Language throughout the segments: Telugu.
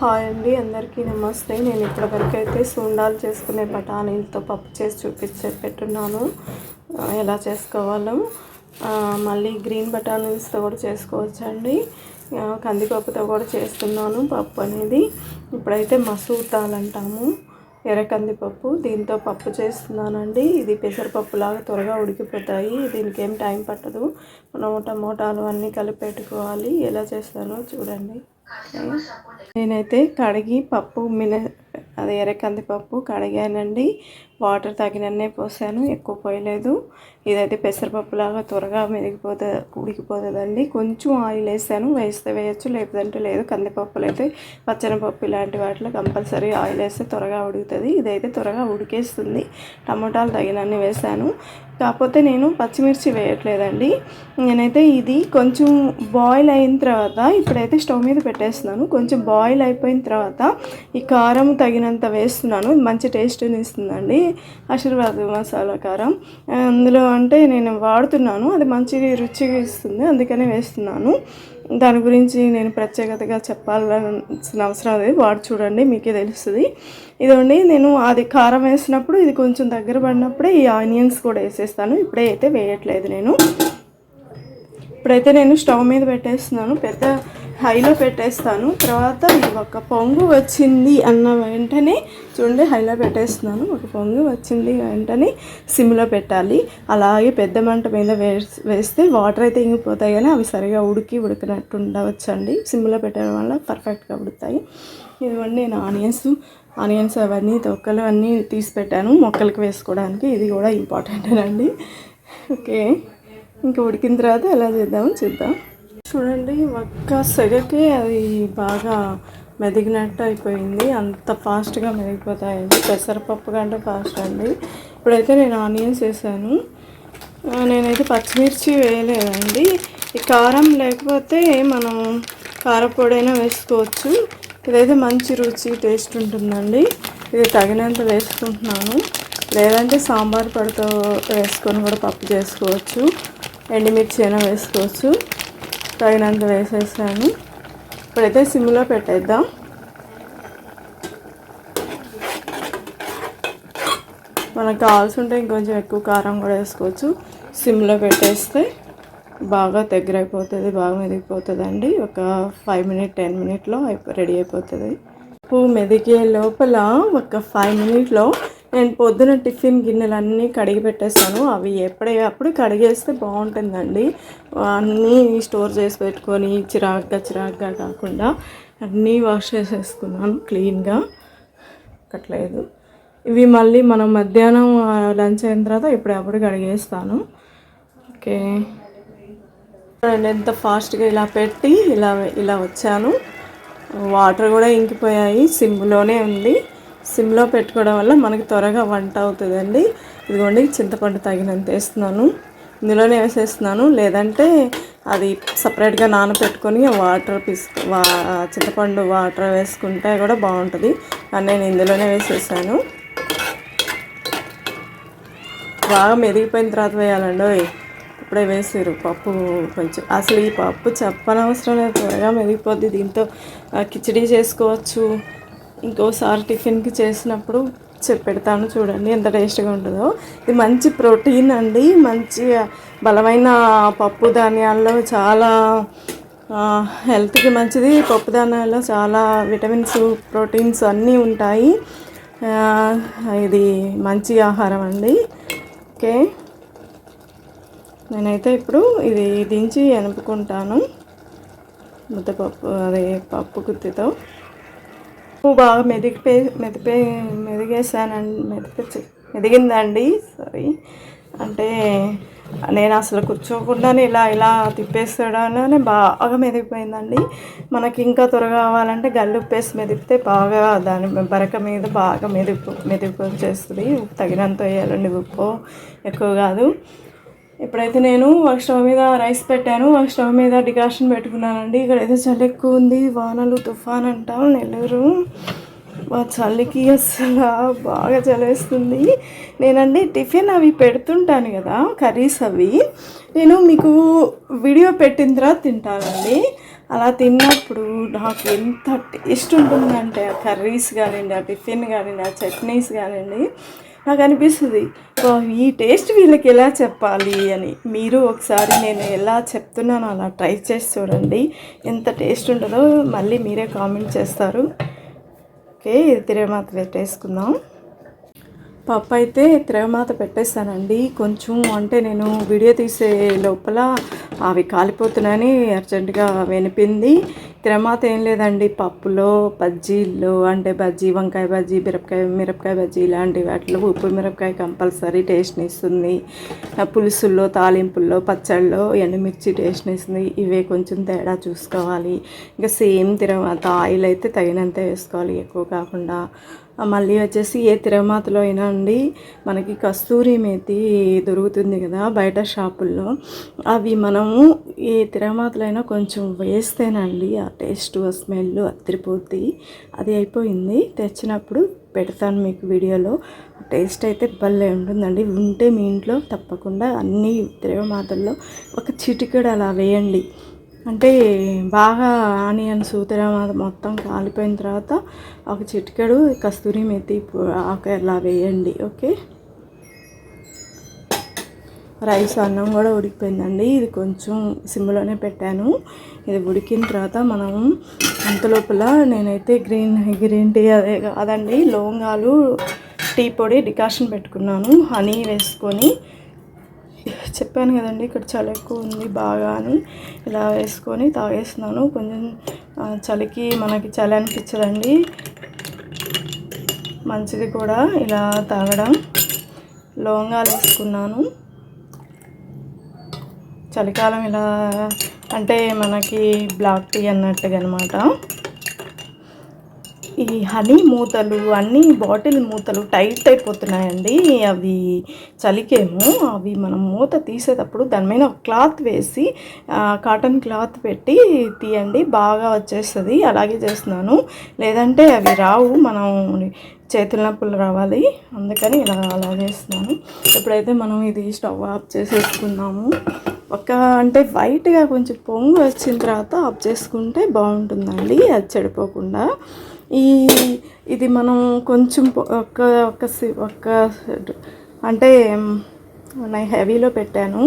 హాయ్ అండి, అందరికీ నమస్తే. నేను ఇప్పటివరకు అయితే సుండాలు చేసుకునే బఠానీలతో పప్పు చేసి పెట్టున్నాను. ఎలా చేసుకోవాలో మళ్ళీ గ్రీన్ బఠానీస్తో కూడా చేసుకోవచ్చండి. కందిపప్పుతో కూడా చేస్తున్నాను పప్పు అనేది. ఇప్పుడైతే మసూర్ దాల్ అంటాము, ఎర్ర కందిపప్పు, దీంతో పప్పు చేస్తున్నానండి. ఇది పెసరపప్పులాగా త్వరగా ఉడికిపోతాయి, దీనికి ఏం టైం పట్టదు. మనం టమోటాలు అన్నీ కలిపి పెట్టుకోవాలి. ఎలా చేస్తానో చూడండి. నేనైతే కడిగి పప్పు అది ఎర్ర కందిపప్పు కడిగానండి. వాటర్ తగినన్నే పోసాను, ఎక్కువ పోయలేదు. ఇదైతే పెసరపప్పులాగా త్వరగా ఉడికిపోతుందండి. కొంచెం ఆయిల్ వేసాను, వేస్తే వేయచ్చు, లేదంటే లేదు. కందిపప్పులు అయితే పచ్చనిపప్పు ఇలాంటి వాటిలో కంపల్సరీ ఆయిల్ వేస్తే త్వరగా ఉడుకుతుంది. ఇదైతే త్వరగా ఉడికేస్తుంది. టమోటాలు తగినన్ని వేసాను, కాకపోతే నేను పచ్చిమిర్చి వేయట్లేదండి. నేనైతే ఇది కొంచెం బాయిల్ అయిన తర్వాత ఇప్పుడైతే స్టవ్ మీద పెట్టేస్తున్నాను. కొంచెం బాయిల్ అయిపోయిన తర్వాత ఈ కారం తగినంత వేస్తున్నాను. మంచి టేస్ట్ని ఇస్తుందండి ఆశీర్వాద్ మసాలా కారం. అందులో అంటే నేను వాడుతున్నాను, అది మంచి రుచిగా ఇస్తుంది, అందుకనే వేస్తున్నాను. దాని గురించి నేను ప్రత్యేకతగా చెప్పాల్సిన అవసరం లేదు, వాడు చూడండి మీకే తెలుస్తుంది. ఇదండి, నేను అది కారం వేసినప్పుడు ఇది కొంచెం దగ్గర పడినప్పుడే ఈ ఆనియన్స్ కూడా వేసేస్తాను. ఇప్పుడే అయితే వేయట్లేదు నేను. ఇప్పుడైతే నేను స్టవ్ మీద పెట్టేస్తున్నాను, పెద్ద హైలో పెట్టేస్తాను. తర్వాత ఒక పొంగు వచ్చింది అన్న వెంటనే చూడండి హైలో పెట్టేస్తున్నాను. ఒక పొంగు వచ్చింది వెంటనే సిమ్లో పెట్టాలి. అలాగే పెద్ద మంట మీద వేస్తే వాటర్ అయితే ఇంగిపోతాయి, కానీ అవి సరిగా ఉడికినట్టు ఉండవచ్చండి. సిమ్లో పెట్టడం వల్ల పర్ఫెక్ట్గా ఉడుకుతాయి. ఇదిగోండి, నేను ఆనియన్స్ అవన్నీ తొక్కలు అన్నీ తీసి పెట్టాను మొక్కలకి వేసుకోవడానికి. ఇది కూడా ఇంపార్టెంటేనండి. ఓకే, ఇంకా ఉడికిన తర్వాత ఎలా చేద్దామో చూద్దాం. చూడండి, ఒక్క సెగకే అది బాగా మెదిగినట్టు అయిపోయింది. అంత ఫాస్ట్గా మెదిగిపోతాయండి, పెసరపప్పు కంటే ఫాస్ట్ అండి. ఇప్పుడైతే నేను ఆనియన్స్ వేసాను. నేనైతే పచ్చిమిర్చి వేయలేదండి. ఈ కారం లేకపోతే మనం కారపొడైనా వేసుకోవచ్చు. ఇదైతే మంచి రుచి టేస్ట్ ఉంటుందండి. ఇది తగినంత వేసుకుంటున్నాను, లేదంటే సాంబార్ పొడితో వేసుకొని కూడా పప్పు చేసుకోవచ్చు. ఎండుమిర్చి అయినా వేసుకోవచ్చు. తగినంత వేసేసాను. ఇప్పుడైతే సిమ్లో పెట్టేద్దాం. మనకు కావాల్సి ఉంటే ఇంకొంచెం ఎక్కువ కారం కూడా వేసుకోవచ్చు. సిమ్లో పెట్టేస్తే బాగా దగ్గరైపోతుంది, బాగా మెదిగిపోతుందండి. ఒక 5 మినిట్ 10 మినిట్లో రెడీ అయిపోతుంది. ఉప్పు మెదిగే లోపల ఒక 5 మినిట్లో నేను పొద్దున టిఫిన్ గిన్నెలన్నీ కడిగి పెట్టేస్తాను. అవి ఎప్పుడప్పుడు కడిగేస్తే బాగుంటుందండి. అన్నీ స్టోర్ చేసి పెట్టుకొని చిరాగ్గా కాకుండా అన్నీ వాష్ చేసేసుకున్నాను క్లీన్గా. కట్టలేదు ఇవి. మళ్ళీ మనం మధ్యాహ్నం లంచ్ అయిన తర్వాత ఎప్పుడప్పుడు కడిగేస్తాను. ఓకే, ఎంత ఫాస్ట్గా ఇలా పెట్టి ఇలా వచ్చాను. వాటర్ కూడా ఇంకిపోయాయి. సిమ్లోనే ఉంది. సిమ్లో పెట్టుకోవడం వల్ల మనకి త్వరగా వంట అవుతుందండి. ఇదిగోండి, చింతపండు తగినంత వేస్తున్నాను, ఇందులోనే వేసేస్తున్నాను. లేదంటే అది సపరేట్గా నానబెట్టుకొని చింతపండు వాటర్ వేసుకుంటే కూడా బాగుంటుంది, కానీ నేను ఇందులోనే వేసేసాను. బాగా మెదిగిపోయిన తర్వాత వేయాలండి. ఇప్పుడే వేసారు పప్పు కొంచెం. అసలు ఈ పప్పు చెప్పనవసరం లేదు, త్వరగా మెదిగిపోద్ది. దీంతో కిచిడి చేసుకోవచ్చు. ఇంకోసారి టిఫిన్కి చేసినప్పుడు పెడతాను, చూడండి ఎంత టేస్ట్గా ఉంటుందో. ఇది మంచి ప్రోటీన్ అండి, మంచి బలమైన పప్పు ధాన్యాల్లో చాలా హెల్త్కి మంచిది. పప్పు ధాన్యాల్లో చాలా విటమిన్స్, ప్రోటీన్స్ అన్నీ ఉంటాయి. ఇది మంచి ఆహారం అండి. ఓకే, నేనైతే ఇప్పుడు ఇది దించి ఎనుపుకుంటాను ముద్దపప్పు, అదే పప్పు గుత్తితో. బాగా మెదిగిందండి. సారీ, అంటే నేను అసలు కూర్చోకుండానే ఇలా తిప్పేస్తాడనే బాగా మెదిగిపోయిందండి. మనకి ఇంకా త్వరగా కావాలంటే గల్లుప్పేసి మెదిపితే బాగా దాని బరక మీద బాగా మెదిగిపోచేస్తుంది. తగినంత వేయాలండి, ఉప్పు ఎక్కువ కాదు. ఇప్పుడైతే నేను ఒక స్టవ్ మీద రైస్ పెట్టాను, ఒక స్టవ్ మీద డికాషన్ పెట్టుకున్నానండి. ఇక్కడైతే చలి ఎక్కువ ఉంది, వానలు తుఫాన్ అంటాం నెల్లూరు. చలికి అసలు బాగా చలేస్తుంది. నేనండి టిఫిన్ అవి పెడుతుంటాను కదా, కర్రీస్ అవి నేను మీకు వీడియో పెట్టిన తర్వాత తింటానండి. అలా తిన్నప్పుడు నాకు ఎంత టేస్ట్ ఉంటుందంటే ఆ కర్రీస్ కానివ్వండి, ఆ టిఫిన్ కానివ్వండి, ఆ చట్నీస్ కానివ్వండి, నాకు అనిపిస్తుంది ఈ టేస్ట్ వీళ్ళకి ఎలా చెప్పాలి అని. మీరు ఒకసారి నేను ఎలా చెప్తున్నానో అలా ట్రై చేసి చూడండి, ఎంత టేస్ట్ ఉంటుందో మళ్ళీ మీరే కామెంట్ చేస్తారు. ఓకే, ఇది తిరగమాత పెట్టేసుకుందాం. పప్పు అయితే తిరగమాత పెట్టేస్తానండి. కొంచెం అంటే నేను వీడియో తీసే లోపల అవి కాలిపోతున్నాయని అర్జెంటుగా వినిపింది. తిరగమాత ఏం లేదండి, పప్పులో బజ్జీలు అంటే బజ్జీ, వంకాయ బజ్జీ, మిరపకాయ బజ్జీ ఇలాంటి వాటిలో ఉప్పు మిరపకాయ కంపల్సరీ టేస్ట్ని ఇస్తుంది. పులుసుల్లో, తాలింపుల్లో, పచ్చళ్ళలో ఎండుమిర్చి టేస్ట్ని ఇస్తుంది. ఇవే కొంచెం తేడా చూసుకోవాలి. ఇంకా సేమ్ తిరగమాత ఆయిల్ అయితే తగినంత వేసుకోవాలి, ఎక్కువ కాకుండా. మళ్ళీ వచ్చేసి ఏ తిరగమాతలో అయినా అండి మనకి కస్తూరి మేతి దొరుకుతుంది కదా బయట షాపుల్లో, అవి మనము ఏ తిరగమాతలో అయినా కొంచెం వేస్తేనండి ఆ టేస్ట్, ఆ స్మెల్ అదిరిపోద్ది. అది అయిపోయింది, తెచ్చినప్పుడు పెడతాను మీకు వీడియోలో. టేస్ట్ అయితే భలే ఉంటుందండి. ఉంటే మీ ఇంట్లో తప్పకుండా అన్ని తిరగమాతల్లో ఒక చిటికెడు అలా వేయండి. అంటే బాగా ఆనియన్స్ తిరగమాత మొత్తం కాలిపోయిన తర్వాత ఒక చిటికెడు కస్తూరి మేతి ఆకు అలా వేయండి. ఓకే, రైస్ అన్నం కూడా ఉడికిపోయిందండి. ఇది కొంచెం సిమ్లోనే పెట్టాను. ఇది ఉడికిన తర్వాత మనం అంతలోపల నేనైతే గ్రీన్ టీ అదే కాదండి, లవంగాలు, టీ పొడి డికాషన్ పెట్టుకున్నాను. హనీ వేసుకొని, చెప్పాను కదండి ఇక్కడ చలి ఎక్కువ ఉంది బాగా అని, ఇలా వేసుకొని తాగేస్తున్నాను. కొంచెం చలికి మనకి చలి అనిపించదండి, మంచిది కూడా ఇలా తాగడం. లవంగాలు వేసుకున్నాను. చలికాలం ఇలా అంటే మనకి బ్లాక్ టీ అన్నట్టుగా అనమాట. ఈ హనీ మూతలు అన్నీ బాటిల్ మూతలు టైట్ అయిపోతున్నాయండి. అవి చలికేమో అవి మనం మూత తీసేటప్పుడు దాని మీద ఒక క్లాత్ వేసి కాటన్ క్లాత్ పెట్టి తీయండి, బాగా వచ్చేస్తుంది. అలాగే చేస్తున్నాను, లేదంటే అవి రావు, మనం చేతుల నొప్పులు రావాలి, అందుకని అలా చేస్తున్నాను. ఇప్పుడైతే మనం ఇది స్టవ్ ఆఫ్ చేసేసుకున్నాము. అంటే వైట్గా కొంచెం పొంగు వచ్చిన తర్వాత ఆఫ్ చేసుకుంటే బాగుంటుందండి, అది చెడిపోకుండా. ఇది మనం కొంచెం ఒక్క అంటే నేను హెవీలో పెట్టాను.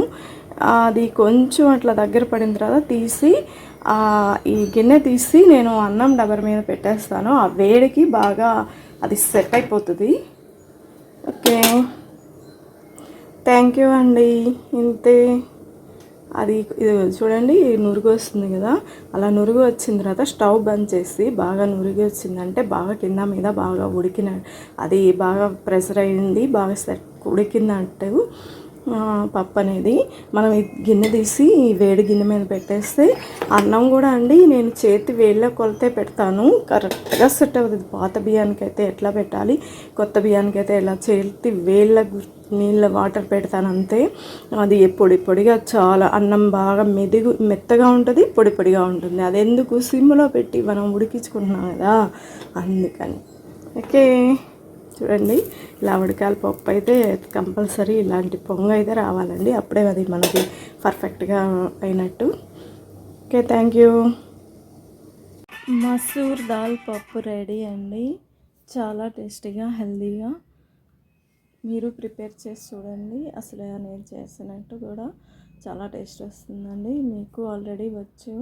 అది కొంచెం అట్లా దగ్గర పడిన తర్వాత తీసి ఈ గిన్నె తీసి నేను అన్నం డబర్ మీద పెట్టేస్తాను. ఆ వేడికి బాగా అది సెట్ అయిపోతుంది. ఓకే, థ్యాంక్ యూ అండి. ఇంతే. అది ఇది చూడండి, నురుగు వస్తుంది కదా, అలా నురుగు వచ్చిన తర్వాత స్టవ్ బంద్ చేసి బాగా నురుగు వచ్చిందంటే బాగా కింద మీద బాగా ఉడికిన, అది బాగా ప్రెషర్ అయ్యింది, బాగా ఉడికిందంటే పప్పు అనేది మనం ఈ గిన్నె తీసి వేడి గిన్నె మీద పెట్టేస్తే అన్నం కూడా అండి నేను చేతి వేళ్ళ కొలతే పెడతాను, కరెక్ట్గా సెట్ అవుతుంది. పాత బియ్యానికి అయితే ఎట్లా పెట్టాలి, కొత్త బియ్యానికి అయితే ఎలా చేతి వేళ్ళ నీళ్ళ వాటర్ పెడతాను అంతే. అది పొడిగా చాలా అన్నం బాగా మెత్తగా ఉంటుంది, పొడిగా ఉంటుంది. అది ఎందుకు సిమ్లో పెట్టి మనం ఉడికించుకుంటున్నాం కదా, అందుకని. ఓకే, చూడండి ఇలా ఉడకాలి. పప్పు అయితే కంపల్సరీ ఇలాంటి పొంగు అయితే రావాలండి, అప్పుడే అది మనకి పర్ఫెక్ట్గా అయినట్టు. Okay, thank you. Masoor dal పప్పు రెడీ అండి, చాలా టేస్టీగా హెల్తీగా. మీరు ప్రిపేర్ చేసి చూడండి, అసలు నేను చేసినట్టు కూడా చాలా టేస్ట్ వస్తుందండి. మీకు ఆల్రెడీ వచ్చు,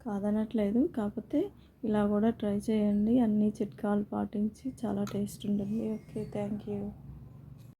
కాదనట్లేదు, కాకపోతే ఇలా కూడా ట్రై చేయండి. అన్ని చిట్కాలు పాటించి చాలా టేస్ట్ ఉంటుంది. Okay, thank you.